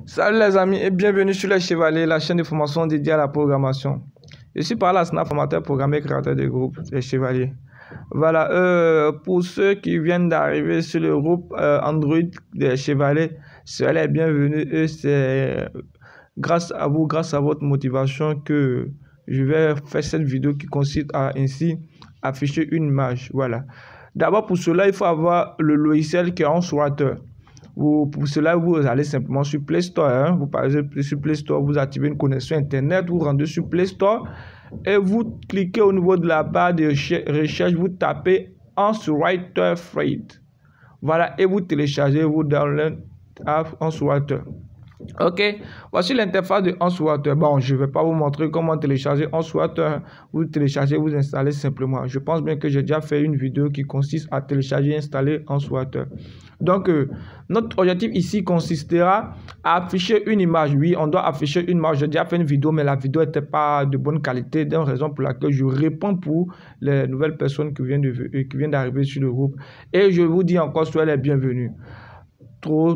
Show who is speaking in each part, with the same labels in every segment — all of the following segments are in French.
Speaker 1: Salut les amis et bienvenue sur Les Chevaliers, la chaîne de formation dédiée à la programmation. Je suis par là, formateur, programmeur, créateur de groupe Les Chevaliers. Voilà, pour ceux qui viennent d'arriver sur le groupe Android des Chevaliers, soyez les bienvenus. C'est grâce à vous, grâce à votre motivation que je vais faire cette vidéo qui consiste à ainsi afficher une image. Voilà. D'abord, pour cela, il faut avoir le logiciel qui est en Swatter. Pour cela, vous allez simplement sur Play Store. Hein. Vous passez sur Play Store, vous activez une connexion Internet, vous rendez sur Play Store et vous cliquez au niveau de la barre de recherche, vous tapez Answriter Freight. Voilà, et vous téléchargez, vous downloadez Answriter. Ok, voici l'interface de Answriter. Bon, je ne vais pas vous montrer comment télécharger Answriter. Vous téléchargez, vous installez simplement. Je pense bien que j'ai déjà fait une vidéo qui consiste à télécharger et installer Answriter. Donc, notre objectif ici consistera à afficher une image. Oui, on doit afficher une image. J'ai déjà fait une vidéo, mais la vidéo n'était pas de bonne qualité. C'est une raison pour laquelle je réponds pour les nouvelles personnes qui viennent d'arriver sur le groupe. Et je vous dis encore, soyez les bienvenus. Trop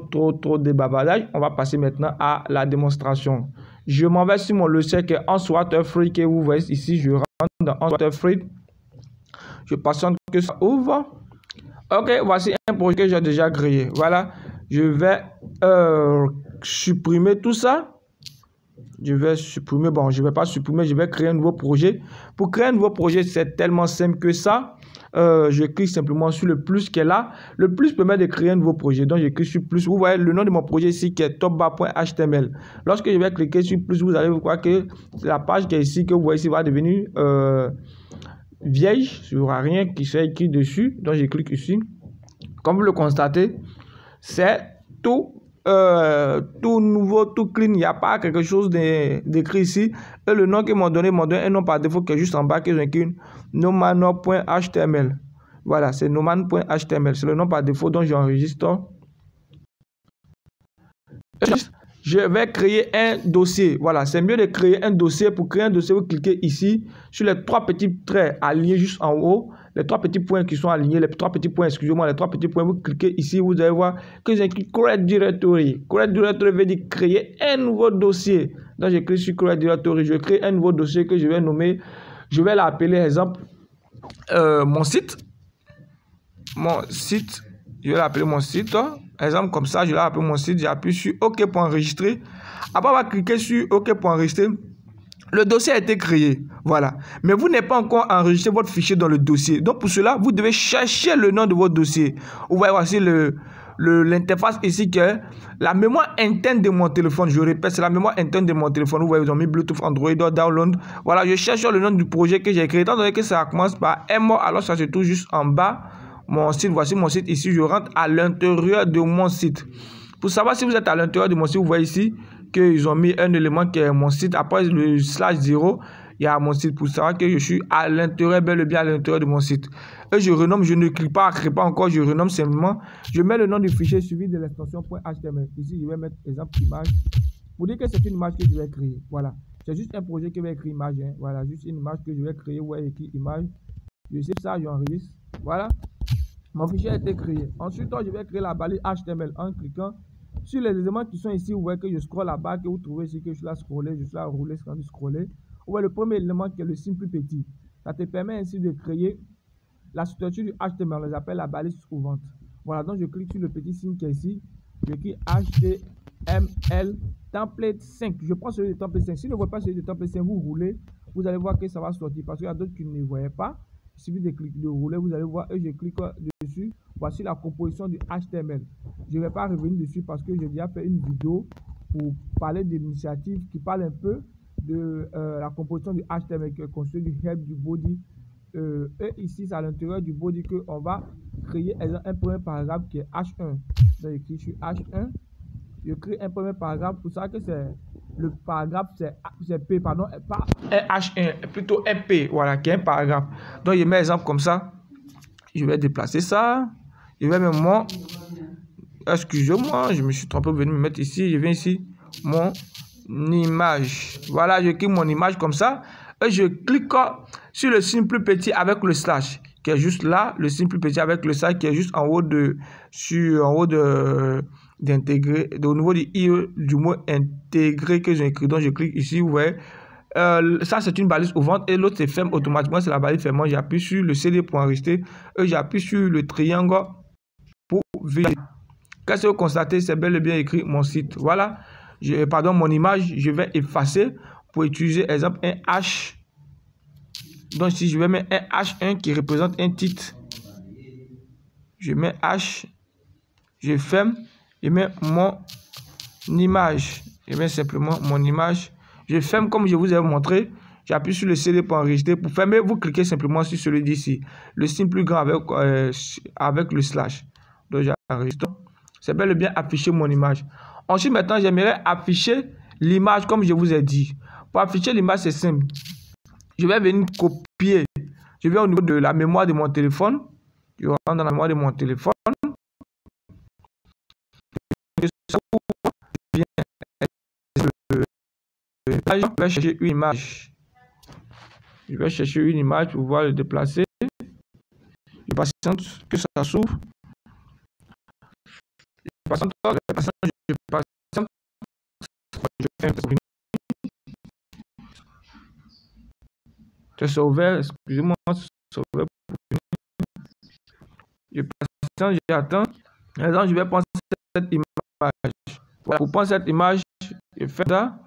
Speaker 1: de bavardage. On va passer maintenant à la démonstration. Je m'en vais sur mon logiciel qui est Answriter Freight que vous voyez ici. Je rentre dans Answriter Freight. Je patiente que ça ouvre. Ok, voici un projet que j'ai déjà créé. Voilà, je vais supprimer tout ça. Je vais supprimer, bon, je ne vais pas supprimer, je vais créer un nouveau projet. Pour créer un nouveau projet, c'est tellement simple que ça. Je clique simplement sur le plus qui est là. Le plus permet de créer un nouveau projet. Donc, je clique sur plus. Vous voyez le nom de mon projet ici qui est topbar.html. Lorsque je vais cliquer sur plus, vous allez voir que la page qui est ici, que vous voyez ici, va devenir vierge. Il n'y aura rien qui soit écrit dessus. Donc, je clique ici. Comme vous le constatez, c'est tout nouveau, tout clean. Il n'y a pas quelque chose d'écrit ici. Et le nom qu'ils m'ont donné un nom par défaut qui est juste en bas, qui est écrit nomano.html. Voilà, c'est noman.html. C'est le nom par défaut dont j'enregistre. Je vais créer un dossier. Voilà, c'est mieux de créer un dossier. Pour créer un dossier, vous cliquez ici sur les trois petits traits alignés juste en haut. Les trois petits points qui sont alignés, les trois petits points, excusez-moi, les trois petits points, vous cliquez ici, vous allez voir que j'ai écrit Create Directory. Create Directory veut dire créer un nouveau dossier. Donc, je clique sur Create Directory. Je crée un nouveau dossier que je vais nommer, je vais l'appeler, exemple, mon site. Mon site, je vais l'appeler mon site. Exemple, comme ça, je vais l'appeler mon site. J'appuie sur OK pour enregistrer. Après, on va cliquer sur OK pour enregistrer. Le dossier a été créé, voilà. Mais vous n'avez pas encore enregistré votre fichier dans le dossier. Donc, pour cela, vous devez chercher le nom de votre dossier. Vous voyez voici l'interface ici qui est la mémoire interne de mon téléphone. Je répète, c'est la mémoire interne de mon téléphone. Vous voyez, ils ont mis Bluetooth, Android, Download. Voilà, je cherche le nom du projet que j'ai créé. Étant donné que ça commence par M, alors ça se trouve juste en bas. Mon site, voici mon site ici. Je rentre à l'intérieur de mon site. Pour savoir si vous êtes à l'intérieur de mon site, vous voyez ici qu'ils ont mis un élément qui est mon site. Après le /0, il y a mon site pour savoir que je suis à l'intérieur, bel et bien à l'intérieur de mon site. Et je renomme, je ne clique pas, crée pas encore, je renomme simplement. Je mets le nom du fichier suivi de l'extension .html. Ici, je vais mettre exemple image. Pour dire que c'est une image que je vais créer. Voilà. C'est juste un projet qui va écrire image. Hein. Voilà, juste une image que je vais créer. Ouais, écrit image. Je sais ça, j'enregistre. Voilà. Mon fichier a été créé. Ensuite, je vais créer la balise HTML en cliquant sur les éléments qui sont ici. Vous voyez que je scrolle là-bas, que vous trouvez ici que je suis là scroller, je suis là rouler, scroller. Vous voyez le premier élément qui est le signe plus petit. Ça te permet ainsi de créer la structure du HTML. On les appelle la balise ouverte. Voilà, donc je clique sur le petit signe qui est ici. J'écris HTML template 5. Je prends celui de template 5. Si vous ne voyez pas celui de template 5, vous roulez, vous allez voir que ça va sortir parce qu'il y a d'autres qui ne voyaient pas. Il suffit de cliquer, de rouler, vous allez voir, et je clique dessus. Voici la composition du HTML. Je ne vais pas revenir dessus parce que j'ai déjà fait une vidéo pour parler de l'initiative qui parle un peu de la composition du HTML qui est construit du head, du body. Et ici, c'est à l'intérieur du body qu'on va créer un premier paragraphe qui est H1. Donc, j'écris sur H1. Je crée un premier paragraphe pour ça que c'est le paragraphe, c'est P, pardon, pas H1, plutôt un P, voilà, qui est un paragraphe. Donc, je mets exemple comme ça. Je vais déplacer ça. Je vais mettre mon... Excusez-moi, je me suis trompé, venir me mettre ici. Je viens ici, mon image. Voilà, je clique mon image comme ça. Et je clique sur le signe plus petit avec le slash, qui est juste là. Le signe plus petit avec le slash qui est juste en haut de... d'intégrer, au niveau du IE, du mot intégrer que j'ai écrit. Donc, je clique ici, vous voyez. Ça, c'est une balise ouvrante et l'autre, c'est ferme automatiquement. C'est la balise fermante. J'appuie sur le CD pour enregistrer et j'appuie sur le triangle pour vérifier. Qu'est-ce que vous constatez? C'est bel et bien écrit mon site. Voilà. Pardon, mon image. Je vais effacer pour utiliser, exemple, un H. Donc, si je vais mettre un H1 qui représente un titre, je mets H, je ferme, je mets mon image. Je mets simplement mon image. Je ferme comme je vous ai montré. J'appuie sur le CD pour enregistrer. Pour fermer, vous cliquez simplement sur celui d'ici. Le signe plus grand avec le slash. Donc, j'enregistre. C'est bel et bien afficher mon image. Ensuite, maintenant, j'aimerais afficher l'image comme je vous ai dit. Pour afficher l'image, c'est simple. Je vais venir copier. Je vais au niveau de la mémoire de mon téléphone. Je rentre dans la mémoire de mon téléphone. Je vais chercher une image. Je vais chercher une image pour pouvoir le déplacer. Je patiente que ça s'ouvre. Je patiente. C'est ouvert, excusez-moi, c'est ouvert. Je patiente, j'attends. Maintenant, je vais prendre cette image. Voilà, pour prendre cette image, je fais ça.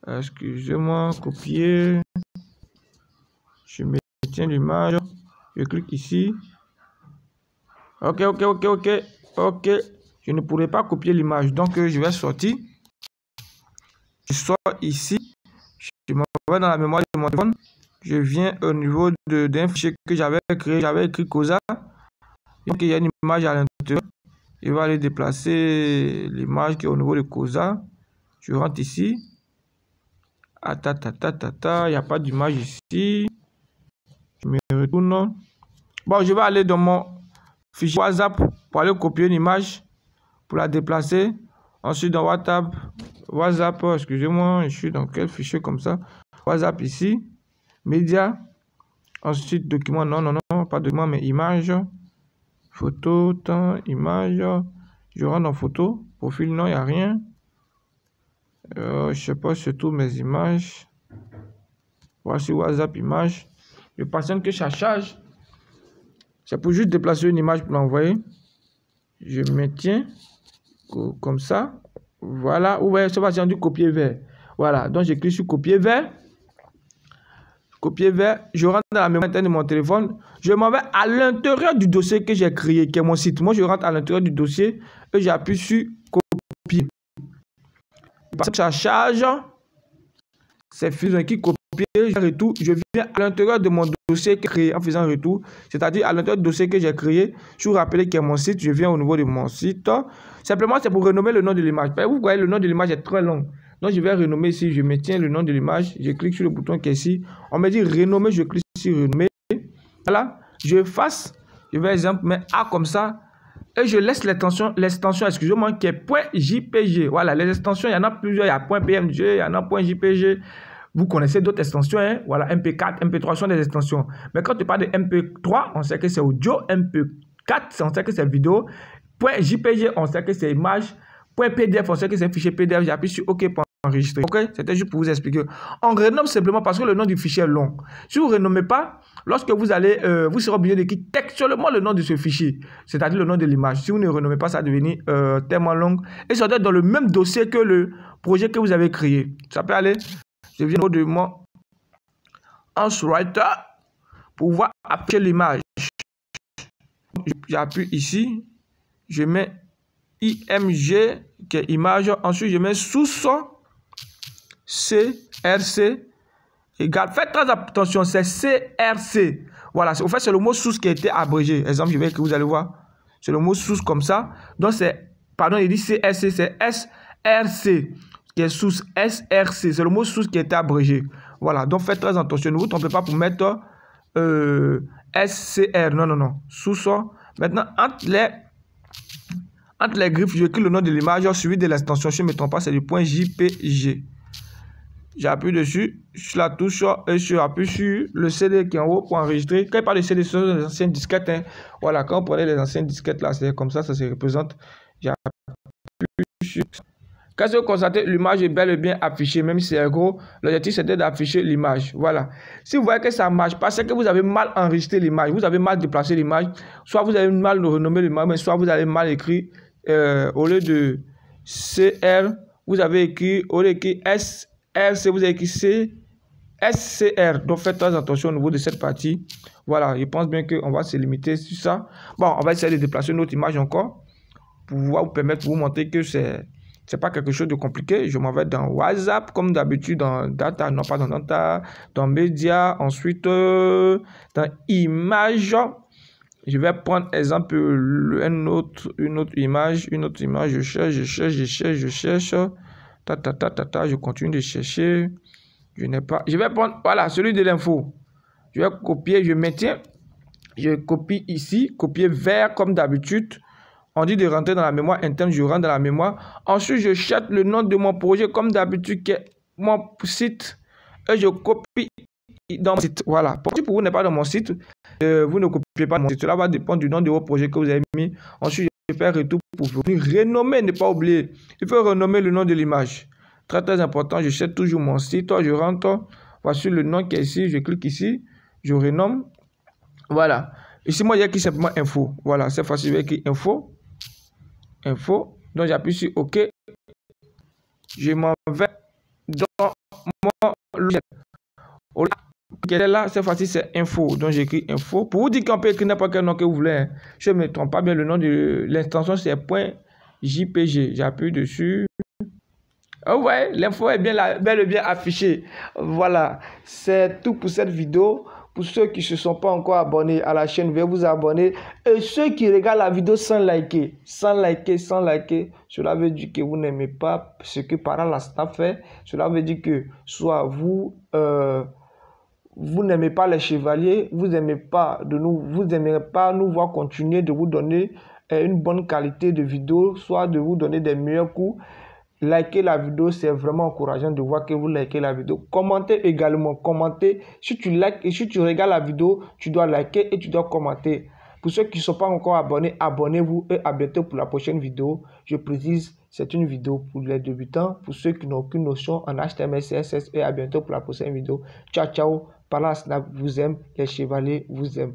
Speaker 1: Excusez-moi, copier. Je maintiens l'image. Je clique ici. Ok. Je ne pourrai pas copier l'image. Donc, je vais sortir. Je sors ici. Je m'en vais dans la mémoire de mon téléphone. Je viens au niveau d'un fichier que j'avais créé. J'avais écrit Cosa. Donc, il y a une image à l'intérieur. Je vais aller déplacer l'image qui est au niveau de Cosa. Je rentre ici. Il n'y a pas d'image ici. Je me retourne. Bon, je vais aller dans mon fichier WhatsApp pour aller copier une image, pour la déplacer. Ensuite, dans WhatsApp, excusez-moi, je suis dans quel fichier comme ça? WhatsApp ici. Média. Ensuite, document, non, pas document, mais image. Photo, temps, image. Je rentre dans photo. Profil, non, il n'y a rien. Je sais pas, c'est tout mes images. Voici WhatsApp image. Je patiente que ça charge. C'est pour juste déplacer une image pour l'envoyer. Je maintiens comme ça. Voilà. Vous voyez, ça va faire du copier vers. Voilà. Donc, je clique sur copier vers. Copier vers. Je rentre dans la mémoire interne de mon téléphone. Je m'en vais à l'intérieur du dossier que j'ai créé, qui est mon site. Moi, je rentre à l'intérieur du dossier et j'appuie sur copier. Parce que ça charge, c'est fusion qui copie, retour. Je viens à l'intérieur de mon dossier créé en faisant retour, c'est-à-dire à l'intérieur du dossier que j'ai créé. Je vous rappelle qu'il y a mon site, je viens au niveau de mon site. Simplement, c'est pour renommer le nom de l'image. Vous voyez, le nom de l'image est très long. Donc, je vais renommer ici, je maintiens le nom de l'image, je clique sur le bouton qui est ici. On me dit renommer, je clique sur renommer. Voilà, je efface, je vais exemple mettre A comme ça. Et je laisse l'extension, excusez-moi, qui est .jpg. Voilà, les extensions, il y en a plusieurs. Il y a .pmg, il y en a .jpg. Vous connaissez d'autres extensions, hein? Voilà, MP4, MP3 sont des extensions. Mais quand tu parles de MP3, on sait que c'est audio. MP4, on sait que c'est vidéo. .jpg, on sait que c'est image. .pdf, on sait que c'est fichier PDF. J'appuie sur OK pour enregistrer. OK, c'était juste pour vous expliquer. On renomme simplement parce que le nom du fichier est long. Si vous ne renommez pas, lorsque vous allez, vous serez obligé d'écrire textuellement le nom de ce fichier, c'est-à-dire le nom de l'image. Si vous ne renommez pas, ça va devenir tellement long. Et ça doit être dans le même dossier que le projet que vous avez créé. Ça peut aller. Je viens de mon Writer pour pouvoir afficher l'image. J'appuie ici. Je mets IMG qui est image. Ensuite, je mets source CRC égale. Faites très attention, c'est CRC. Voilà, au fait, c'est le mot source qui a été abrégé. Exemple, je vais que vous allez voir. C'est le mot source comme ça. Donc, c'est, pardon, il dit CRC, c'est SRC qui est source SRC. C'est le mot source qui a été abrégé. Voilà, donc faites très attention. Ne vous trompez pas pour mettre SCR. Non. Source. Maintenant, entre les griffes, j'écris le nom de l'image suivi de l'extension. Je ne me trompe pas, c'est du .jpg. J'appuie dessus, sur la touche et j'appuie sur le CD qui est en haut pour enregistrer. Quand il parle de CD, ce sont les anciennes disquettes. Hein. Voilà, quand on prenait les anciennes disquettes là, c'est comme ça se représente. J'appuie dessus. Quand vous constatez, l'image est bel et bien affichée, même si c'est gros, l'objectif c'était d'afficher l'image. Voilà. Si vous voyez que ça ne marche pas, c'est que vous avez mal enregistré l'image, vous avez mal déplacé l'image, soit vous avez mal renommé l'image, soit vous avez mal écrit, au lieu de CR, vous avez écrit, au lieu d'écrire SRC, vous avez écrit SCR. Donc faites très attention au niveau de cette partie. Voilà, je pense bien qu'on va se limiter sur ça. Bon, on va essayer de déplacer notre image encore pour vous permettre de vous montrer que c'est pas quelque chose de compliqué. Je m'en vais dans WhatsApp, comme d'habitude, dans Data, non pas dans Data, dans Média, ensuite dans Image. Je vais prendre exemple une autre image, je cherche. Je continue de chercher. Je n'ai pas. Je vais prendre, voilà, celui de l'info. Je vais copier, je maintiens. Je copie ici, copier vert comme d'habitude. On dit de rentrer dans la mémoire interne, je rentre dans la mémoire. Ensuite, je cherche le nom de mon projet comme d'habitude, qui est mon site. Et je copie dans mon site. Voilà. Si pour vous n'est pas dans mon site, vous ne copiez pas mon site. Cela va dépendre du nom de votre projet que vous avez mis. Ensuite, je vais faire retour pour vous renommer, ne pas oublier. Il faut renommer le nom de l'image. Très très important, je cherche toujours mon site. Je rentre. Voici le nom qui est ici. Je clique ici. Je renomme. Voilà. Ici, moi, il y a écrit simplement info. Voilà. Cette fois-ci, je vais écrire info. Info. Donc, j'appuie sur OK. Je m'en vais dans mon logiciel. Là, cette fois-ci, c'est info. Donc, j'écris info. Pour vous dire qu'on peut écrire n'importe quel nom que vous voulez. Hein. Je ne me trompe pas bien. Le nom de l'extension, c'est .jpg. J'appuie dessus. Oh ouais, l'info est bel et bien affichée. Voilà. C'est tout pour cette vidéo. Pour ceux qui ne se sont pas encore abonnés à la chaîne, veuillez vous abonner. Et ceux qui regardent la vidéo sans liker, cela veut dire que vous n'aimez pas ce que Paralastar fait. Cela veut dire que soit vous n'aimez pas les chevaliers, vous n'aimez pas nous voir continuer de vous donner une bonne qualité de vidéo, soit de vous donner des meilleurs coups. Likez la vidéo, c'est vraiment encourageant de voir que vous likez la vidéo. Commentez également, commentez. Si tu likes et si tu regardes la vidéo, tu dois liker et tu dois commenter. Pour ceux qui ne sont pas encore abonnés, abonnez-vous et à bientôt pour la prochaine vidéo. Je précise, c'est une vidéo pour les débutants, pour ceux qui n'ont aucune notion en HTML, CSS et à bientôt pour la prochaine vidéo. Ciao, ciao. Paralastar vous aime, les chevaliers vous aiment.